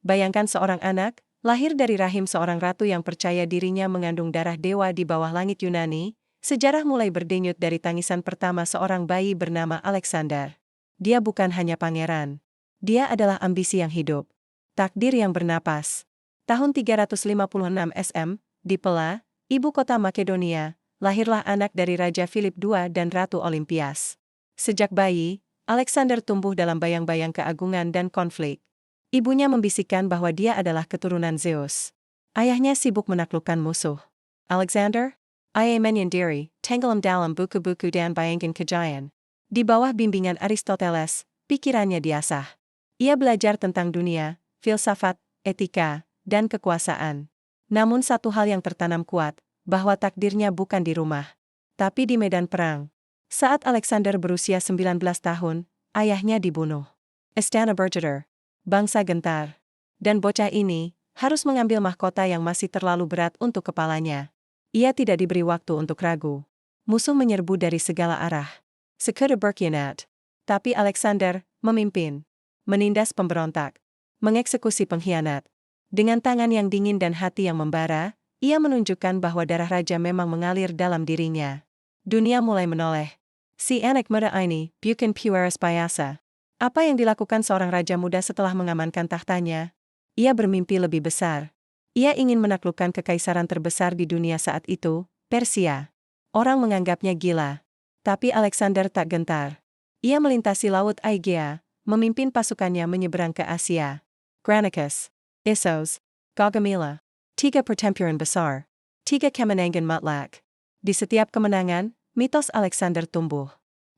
Bayangkan seorang anak, lahir dari rahim seorang ratu yang percaya dirinya mengandung darah dewa di bawah langit Yunani. Sejarah mulai berdenyut dari tangisan pertama seorang bayi bernama Alexander. Dia bukan hanya pangeran. Dia adalah ambisi yang hidup. Takdir yang bernapas. Tahun 356 SM, di Pella, ibu kota Makedonia, lahirlah anak dari Raja Philip II dan Ratu Olimpias. Sejak bayi, Alexander tumbuh dalam bayang-bayang keagungan dan konflik. Ibunya membisikkan bahwa dia adalah keturunan Zeus. Ayahnya sibuk menaklukkan musuh. Alexander, ia menyendiri, tenggelam dalam buku-buku dan bayangkan kejayaan. Di bawah bimbingan Aristoteles, pikirannya diasah. Ia belajar tentang dunia, filsafat, etika, dan kekuasaan. Namun satu hal yang tertanam kuat, bahwa takdirnya bukan di rumah, tapi di medan perang. Saat Alexander berusia 19 tahun, ayahnya dibunuh. Istana bergetar, bangsa gentar. Dan bocah ini harus mengambil mahkota yang masih terlalu berat untuk kepalanya. Ia tidak diberi waktu untuk ragu. Musuh menyerbu dari segala arah. Sekutu berkhianat. Tapi Alexander memimpin, menindas pemberontak, mengeksekusi pengkhianat. Dengan tangan yang dingin dan hati yang membara, ia menunjukkan bahwa darah raja memang mengalir dalam dirinya. Dunia mulai menoleh. Si anak muda ini bukan pueris biasa. Apa yang dilakukan seorang raja muda setelah mengamankan tahtanya? Ia bermimpi lebih besar. Ia ingin menaklukkan kekaisaran terbesar di dunia saat itu, Persia. Orang menganggapnya gila. Tapi Alexander tak gentar. Ia melintasi Laut Aegea, memimpin pasukannya menyeberang ke Asia. Granicus, Issos, Gaugamela. 3 pertempuran besar. 3 kemenangan mutlak. Di setiap kemenangan, mitos Alexander tumbuh.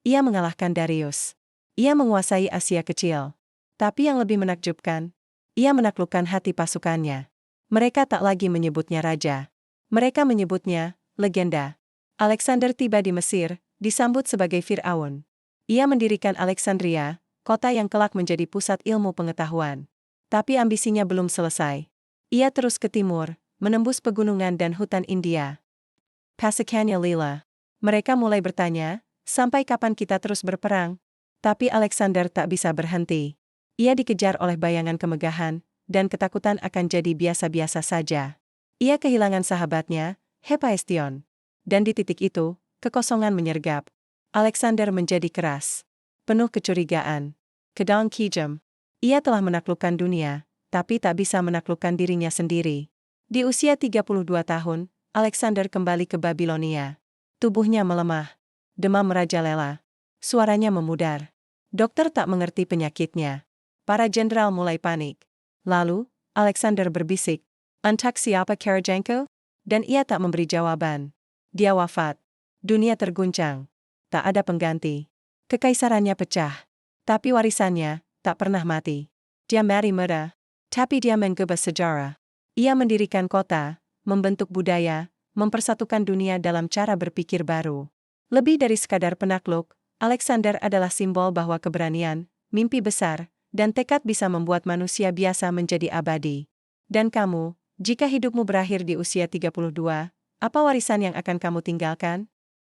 Ia mengalahkan Darius. Ia menguasai Asia kecil. Tapi yang lebih menakjubkan, ia menaklukkan hati pasukannya. Mereka tak lagi menyebutnya raja. Mereka menyebutnya legenda. Alexander tiba di Mesir, disambut sebagai Fir'aun. Ia mendirikan Alexandria, kota yang kelak menjadi pusat ilmu pengetahuan. Tapi ambisinya belum selesai. Ia terus ke timur, menembus pegunungan dan hutan India. Pasukannya lila. Mereka mulai bertanya, sampai kapan kita terus berperang? Tapi Alexander tak bisa berhenti. Ia dikejar oleh bayangan kemegahan, dan ketakutan akan jadi biasa-biasa saja. Ia kehilangan sahabatnya, Hephaestion. Dan di titik itu, kekosongan menyergap. Alexander menjadi keras, penuh kecurigaan, kedang kejam. Ia telah menaklukkan dunia, tapi tak bisa menaklukkan dirinya sendiri. Di usia 32 tahun, Alexander kembali ke Babilonia. Tubuhnya melemah, demam merajalela, suaranya memudar. Dokter tak mengerti penyakitnya. Para jenderal mulai panik. Lalu, Alexander berbisik, "Entah siapa Karajanko?" Dan ia tak memberi jawaban. Dia wafat. Dunia terguncang. Tak ada pengganti. Kekaisarannya pecah. Tapi warisannya tak pernah mati. Dia mati muda. Tapi dia mengubah sejarah. Ia mendirikan kota, membentuk budaya, mempersatukan dunia dalam cara berpikir baru. Lebih dari sekadar penakluk, Alexander adalah simbol bahwa keberanian, mimpi besar, dan tekad bisa membuat manusia biasa menjadi abadi. Dan kamu, jika hidupmu berakhir di usia 32, apa warisan yang akan kamu tinggalkan?